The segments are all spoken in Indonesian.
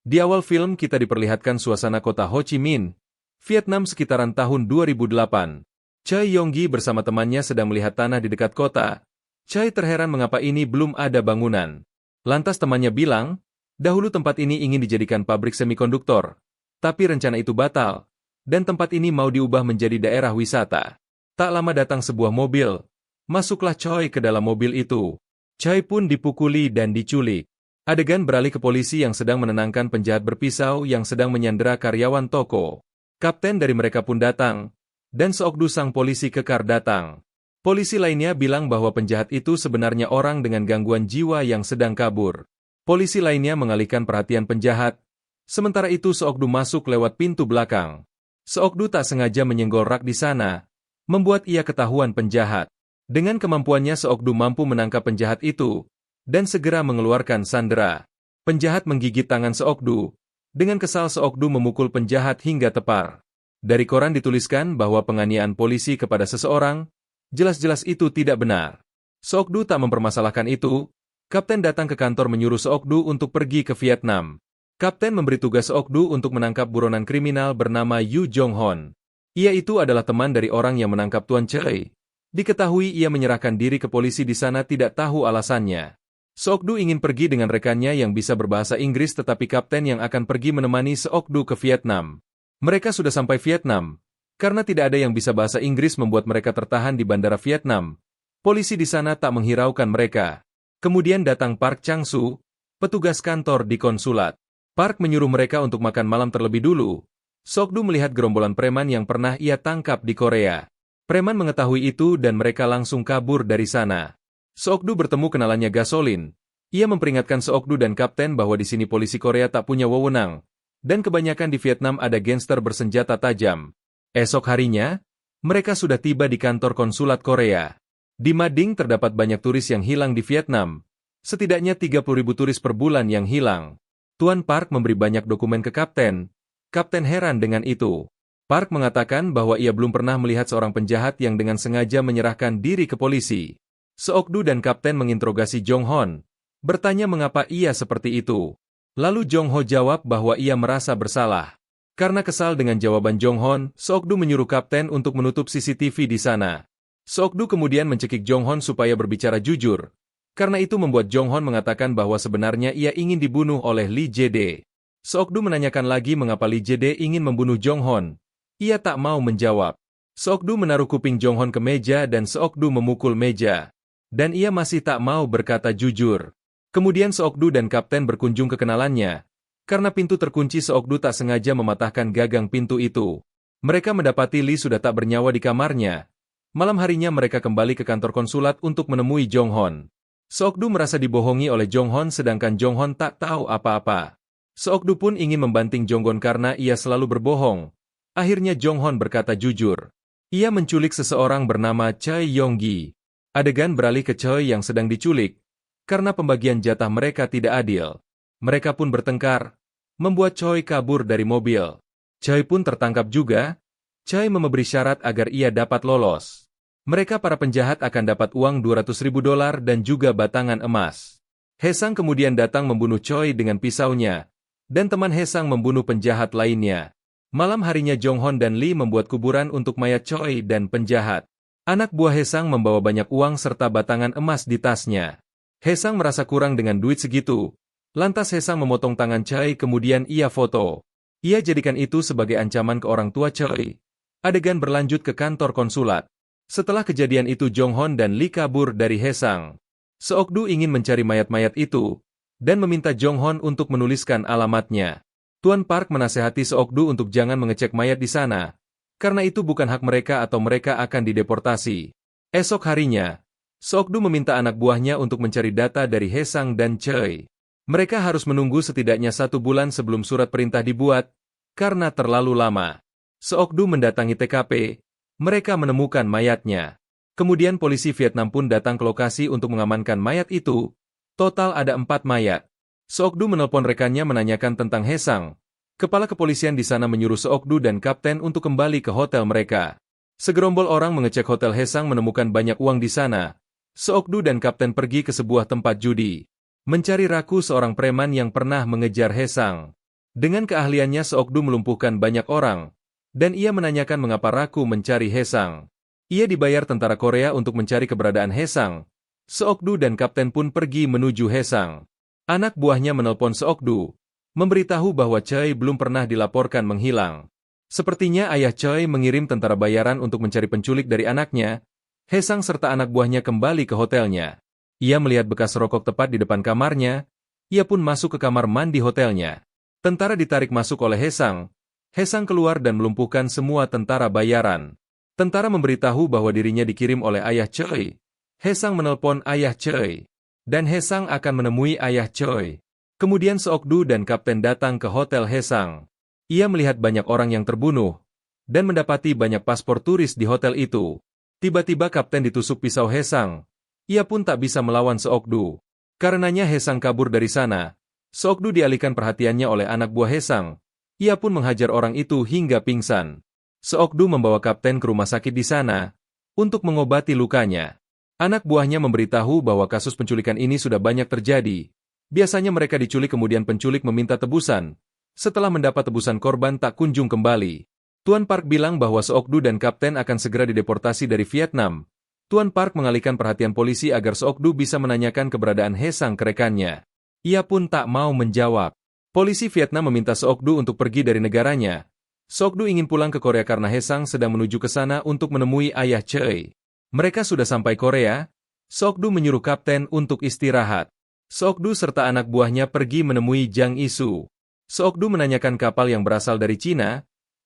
Di awal film kita diperlihatkan suasana kota Ho Chi Minh, Vietnam sekitaran tahun 2008. Choi Yong-gi bersama temannya sedang melihat tanah di dekat kota. Choi terheran mengapa ini belum ada bangunan. Lantas temannya bilang, dahulu tempat ini ingin dijadikan pabrik semikonduktor, tapi rencana itu batal, dan tempat ini mau diubah menjadi daerah wisata. Tak lama datang sebuah mobil. Masuklah Choi ke dalam mobil itu. Choi pun dipukuli dan diculik. Adegan beralih ke polisi yang sedang menenangkan penjahat berpisau yang sedang menyandera karyawan toko. Kapten dari mereka pun datang, dan seokdu sang polisi kekar datang. Polisi lainnya bilang bahwa penjahat itu sebenarnya orang dengan gangguan jiwa yang sedang kabur. Polisi lainnya mengalihkan perhatian penjahat. Sementara itu seokdu masuk lewat pintu belakang. Seokdu tak sengaja menyenggol rak di sana, membuat ia ketahuan penjahat. Dengan kemampuannya seokdu mampu menangkap penjahat itu, dan segera mengeluarkan sandera. Penjahat menggigit tangan seokdu. Dengan kesal seokdu memukul penjahat hingga tepar. Dari koran dituliskan bahwa penganiayaan polisi kepada seseorang, jelas-jelas itu tidak benar. Seokdu tak mempermasalahkan itu. Kapten datang ke kantor menyuruh seokdu untuk pergi ke Vietnam. Kapten memberi tugas seokdu untuk menangkap buronan kriminal bernama Yu Jong-hon. Ia itu adalah teman dari orang yang menangkap Tuan Choi. Diketahui ia menyerahkan diri ke polisi di sana tidak tahu alasannya. Seokdu ingin pergi dengan rekannya yang bisa berbahasa Inggris tetapi kapten yang akan pergi menemani Seokdu ke Vietnam. Mereka sudah sampai Vietnam. Karena tidak ada yang bisa bahasa Inggris membuat mereka tertahan di bandara Vietnam. Polisi di sana tak menghiraukan mereka. Kemudian datang Park Chang-soo, petugas kantor di konsulat. Park menyuruh mereka untuk makan malam terlebih dulu. Seokdu melihat gerombolan preman yang pernah ia tangkap di Korea. Preman mengetahui itu dan mereka langsung kabur dari sana. Seokdu bertemu kenalannya Gasolin. Ia memperingatkan Seokdu dan kapten bahwa di sini polisi Korea tak punya wewenang, dan kebanyakan di Vietnam ada gangster bersenjata tajam. Esok harinya, mereka sudah tiba di kantor konsulat Korea. Di Mading terdapat banyak turis yang hilang di Vietnam. Setidaknya 30.000 turis per bulan yang hilang. Tuan Park memberi banyak dokumen ke kapten. Kapten heran dengan itu. Park mengatakan bahwa ia belum pernah melihat seorang penjahat yang dengan sengaja menyerahkan diri ke polisi. Seokdu dan kapten menginterogasi Jong-hon, bertanya mengapa ia seperti itu. Lalu Jong-ho jawab bahwa ia merasa bersalah. Karena kesal dengan jawaban Jong-hon, Seokdu menyuruh kapten untuk menutup CCTV di sana. Seokdu kemudian mencekik Jong-hon supaya berbicara jujur. Karena itu membuat Jong-hon mengatakan bahwa sebenarnya ia ingin dibunuh oleh Lee Jae-dae. Seokdu menanyakan lagi mengapa Lee Jae-dae ingin membunuh Jong-hon. Ia tak mau menjawab. Seokdu menaruh kuping Jong-hon ke meja dan Seokdu memukul meja. Dan ia masih tak mau berkata jujur. Kemudian Seokdu dan kapten berkunjung ke kenalannya. Karena pintu terkunci Seokdu tak sengaja mematahkan gagang pintu itu. Mereka mendapati Lee sudah tak bernyawa di kamarnya. Malam harinya mereka kembali ke kantor konsulat untuk menemui Jong-hon. Seokdu merasa dibohongi oleh Jong-hon sedangkan Jong-hon tak tahu apa-apa. Seokdu pun ingin membanting Jong-hon karena ia selalu berbohong. Akhirnya Jong-hon berkata jujur. Ia menculik seseorang bernama Choi Yong-gi. Adegan beralih ke Choi yang sedang diculik, karena pembagian jatah mereka tidak adil. Mereka pun bertengkar, membuat Choi kabur dari mobil. Choi pun tertangkap juga. Choi memberi syarat agar ia dapat lolos. Mereka para penjahat akan dapat uang $200.000 dan juga batangan emas. Hesang kemudian datang membunuh Choi dengan pisaunya, dan teman Hesang membunuh penjahat lainnya. Malam harinya Jong-hon dan Lee membuat kuburan untuk mayat Choi dan penjahat. Anak buah Hesang membawa banyak uang serta batangan emas di tasnya. Hesang merasa kurang dengan duit segitu. Lantas Hesang memotong tangan Choi kemudian ia foto. Ia jadikan itu sebagai ancaman ke orang tua Choi. Adegan berlanjut ke kantor konsulat. Setelah kejadian itu Jong-hon dan Lee kabur dari Hesang. Seokdu ingin mencari mayat-mayat itu, dan meminta Jong-hon untuk menuliskan alamatnya. Tuan Park menasehati Seokdu untuk jangan mengecek mayat di sana. Karena itu bukan hak mereka atau mereka akan dideportasi. Esok harinya, Seokdu meminta anak buahnya untuk mencari data dari Hesang dan Choi. Mereka harus menunggu setidaknya 1 bulan sebelum surat perintah dibuat, karena terlalu lama. Seokdu mendatangi TKP, mereka menemukan mayatnya. Kemudian polisi Vietnam pun datang ke lokasi untuk mengamankan mayat itu. Total ada 4 mayat. Seokdu menelpon rekannya menanyakan tentang Hesang. Kepala kepolisian di sana menyuruh Seokdu dan kapten untuk kembali ke hotel mereka. Segerombol orang mengecek hotel Hesang menemukan banyak uang di sana. Seokdu dan kapten pergi ke sebuah tempat judi. Mencari raku seorang preman yang pernah mengejar Hesang. Dengan keahliannya Seokdu melumpuhkan banyak orang, dan ia menanyakan mengapa Raku mencari Haesang. Ia dibayar tentara Korea untuk mencari keberadaan Haesang. Seokdu dan kapten pun pergi menuju Haesang. Anak buahnya menelpon Seokdu, memberitahu bahwa Choi belum pernah dilaporkan menghilang. Sepertinya ayah Choi mengirim tentara bayaran untuk mencari penculik dari anaknya. Haesang serta anak buahnya kembali ke hotelnya. Ia melihat bekas rokok tepat di depan kamarnya. Ia pun masuk ke kamar mandi hotelnya. Tentara ditarik masuk oleh Haesang. Haesang keluar dan melumpuhkan semua tentara bayaran. Tentara memberitahu bahwa dirinya dikirim oleh ayah Choi. Haesang menelpon ayah Choi. Dan Haesang akan menemui ayah Choi. Kemudian Seokdu dan kapten datang ke hotel Haesang. Ia melihat banyak orang yang terbunuh, dan mendapati banyak paspor turis di hotel itu. Tiba-tiba kapten ditusuk pisau Haesang. Ia pun tak bisa melawan Seokdu. Karenanya Haesang kabur dari sana. Seokdu dialihkan perhatiannya oleh anak buah Haesang. Ia pun menghajar orang itu hingga pingsan. Seokdu membawa kapten ke rumah sakit di sana untuk mengobati lukanya. Anak buahnya memberitahu bahwa kasus penculikan ini sudah banyak terjadi. Biasanya mereka diculik kemudian penculik meminta tebusan. Setelah mendapat tebusan korban tak kunjung kembali. Tuan Park bilang bahwa Seokdu dan kapten akan segera dideportasi dari Vietnam. Tuan Park mengalihkan perhatian polisi agar Seokdu bisa menanyakan keberadaan Haesang ke rekannya. Ia pun tak mau menjawab. Polisi Vietnam meminta Seokdu untuk pergi dari negaranya. Seokdu ingin pulang ke Korea karena Haesang sedang menuju ke sana untuk menemui ayah Choi. Mereka sudah sampai Korea. Seokdu menyuruh kapten untuk istirahat. Seokdu serta anak buahnya pergi menemui Jang Isu. Seokdu menanyakan kapal yang berasal dari Cina.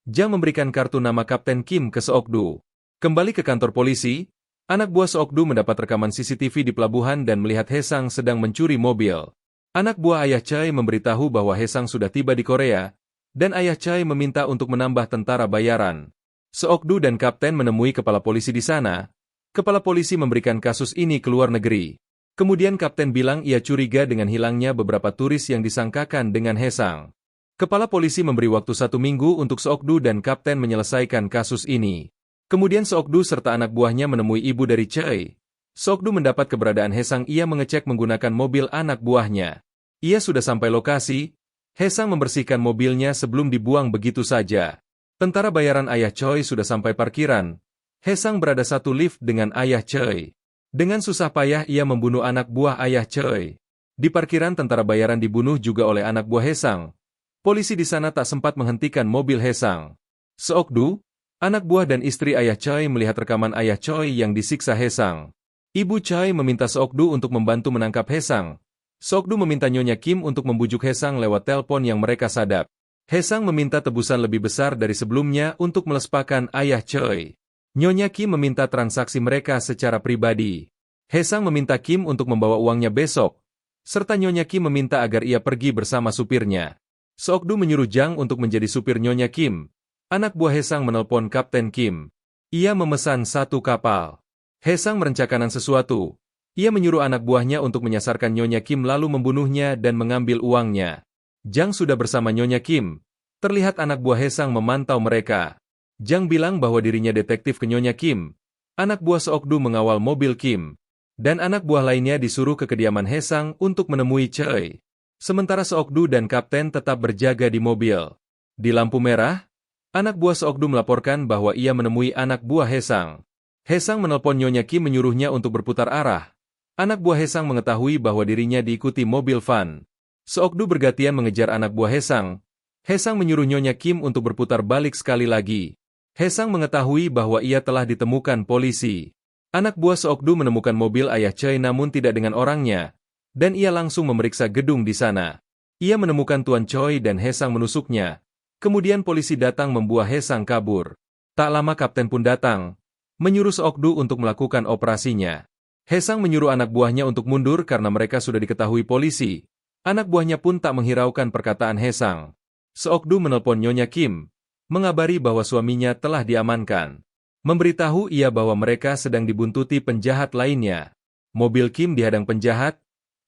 Jang memberikan kartu nama Kapten Kim ke Seokdu. Kembali ke kantor polisi, anak buah Seokdu mendapat rekaman CCTV di pelabuhan dan melihat Haesang sedang mencuri mobil. Anak buah ayah Choi memberitahu bahwa Haesang sudah tiba di Korea, dan ayah Choi meminta untuk menambah tentara bayaran. Seokdu dan kapten menemui kepala polisi di sana. Kepala polisi memberikan kasus ini ke luar negeri. Kemudian kapten bilang ia curiga dengan hilangnya beberapa turis yang disangkakan dengan Haesang. Kepala polisi memberi waktu 1 minggu untuk Seokdu dan kapten menyelesaikan kasus ini. Kemudian Seokdu serta anak buahnya menemui ibu dari Choi. Seokdu mendapat keberadaan Haesang, ia mengecek menggunakan mobil anak buahnya. Ia sudah sampai lokasi. Haesang membersihkan mobilnya sebelum dibuang begitu saja. Tentara bayaran ayah Choi sudah sampai parkiran. Haesang berada satu lift dengan ayah Choi. Dengan susah payah ia membunuh anak buah ayah Choi. Di parkiran tentara bayaran dibunuh juga oleh anak buah Haesang. Polisi di sana tak sempat menghentikan mobil Haesang. Seokdu, anak buah dan istri ayah Choi melihat rekaman ayah Choi yang disiksa Haesang. Ibu Choi meminta Seokdu untuk membantu menangkap Haesang. Seokdu meminta Nyonya Kim untuk membujuk Haesang lewat telepon yang mereka sadap. Haesang meminta tebusan lebih besar dari sebelumnya untuk melespakan ayah Choi. Nyonya Kim meminta transaksi mereka secara pribadi. Haesang meminta Kim untuk membawa uangnya besok, serta Nyonya Kim meminta agar ia pergi bersama supirnya. Seokdu menyuruh Jang untuk menjadi supir Nyonya Kim. Anak buah Haesang menelpon Kapten Kim. Ia memesan 1 kapal. Haesang merencanakan sesuatu. Ia menyuruh anak buahnya untuk menyasarkan Nyonya Kim lalu membunuhnya dan mengambil uangnya. Jang sudah bersama Nyonya Kim. Terlihat anak buah Haesang memantau mereka. Jang bilang bahwa dirinya detektif ke Nyonya Kim. Anak buah Seokdu mengawal mobil Kim. Dan anak buah lainnya disuruh ke kediaman Haesang untuk menemui Choi. Sementara Seokdu dan kapten tetap berjaga di mobil. Di lampu merah, anak buah Seokdu melaporkan bahwa ia menemui anak buah Haesang. Haesang menelpon Nyonya Kim menyuruhnya untuk berputar arah. Anak buah Haesang mengetahui bahwa dirinya diikuti mobil van. Seokdu bergantian mengejar anak buah Haesang. Haesang menyuruh Nyonya Kim untuk berputar balik sekali lagi. Haesang mengetahui bahwa ia telah ditemukan polisi. Anak buah Seokdu menemukan mobil ayah Choi namun tidak dengan orangnya, dan ia langsung memeriksa gedung di sana. Ia menemukan Tuan Choi dan Haesang menusuknya. Kemudian polisi datang membawa Haesang kabur. Tak lama kapten pun datang, menyuruh Seokdu untuk melakukan operasinya. Haesang menyuruh anak buahnya untuk mundur karena mereka sudah diketahui polisi. Anak buahnya pun tak menghiraukan perkataan Haesang. Seokdu menelpon Nyonya Kim, mengabari bahwa suaminya telah diamankan. Memberitahu ia bahwa mereka sedang dibuntuti penjahat lainnya. Mobil Kim dihadang penjahat,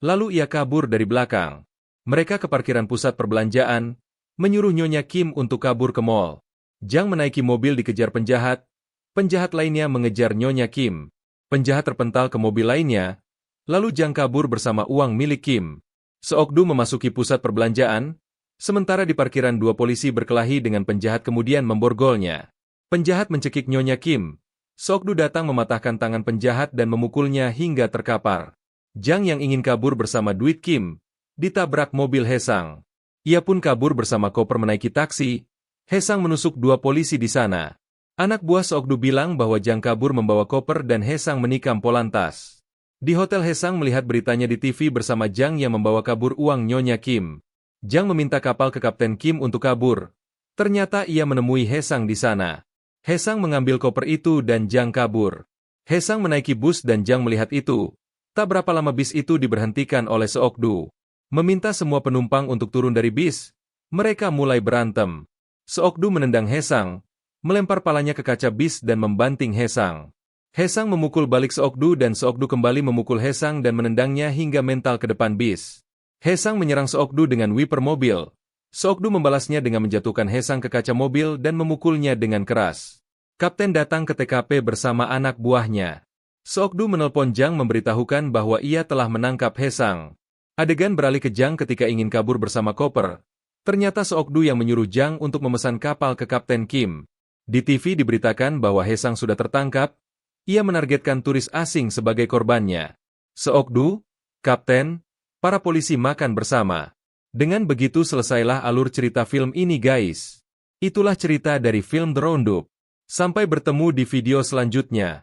lalu ia kabur dari belakang. Mereka ke parkiran pusat perbelanjaan, menyuruh Nyonya Kim untuk kabur ke mall. Jang menaiki mobil dikejar penjahat. Penjahat lainnya mengejar Nyonya Kim. Penjahat terpental ke mobil lainnya, lalu Jang kabur bersama uang milik Kim. Seokdu memasuki pusat perbelanjaan. Sementara di parkiran dua polisi berkelahi dengan penjahat kemudian memborgolnya. Penjahat mencekik Nyonya Kim. Seokdu datang mematahkan tangan penjahat dan memukulnya hingga terkapar. Jang yang ingin kabur bersama duit Kim, ditabrak mobil Hesang. Ia pun kabur bersama koper menaiki taksi. Hesang menusuk dua polisi di sana. Anak buah Seokdu bilang bahwa Jang kabur membawa koper dan Hesang menikam polantas. Di hotel Hesang melihat beritanya di TV bersama Jang yang membawa kabur uang Nyonya Kim. Jang meminta kapal ke Kapten Kim untuk kabur. Ternyata ia menemui Hesang di sana. Hesang mengambil koper itu dan Jang kabur. Hesang menaiki bus dan Jang melihat itu. Tak berapa lama bis itu diberhentikan oleh Seokdu. Meminta semua penumpang untuk turun dari bis. Mereka mulai berantem. Seokdu menendang Hesang, melempar palanya ke kaca bis dan membanting Hesang. Hesang memukul balik Seokdu dan Seokdu kembali memukul Hesang dan menendangnya hingga mental ke depan bis. Hesang menyerang Seokdu dengan wiper mobil. Seokdu membalasnya dengan menjatuhkan Hesang ke kaca mobil dan memukulnya dengan keras. Kapten datang ke TKP bersama anak buahnya. Seokdu menelpon Jang memberitahukan bahwa ia telah menangkap Hesang. Adegan beralih ke Jang ketika ingin kabur bersama koper. Ternyata Seokdu yang menyuruh Jang untuk memesan kapal ke Kapten Kim. Di TV diberitakan bahwa Hesang sudah tertangkap. Ia menargetkan turis asing sebagai korbannya. Seokdu, Kapten, para polisi makan bersama. Dengan begitu selesailah alur cerita film ini guys. Itulah cerita dari film The Roundup. Sampai bertemu di video selanjutnya.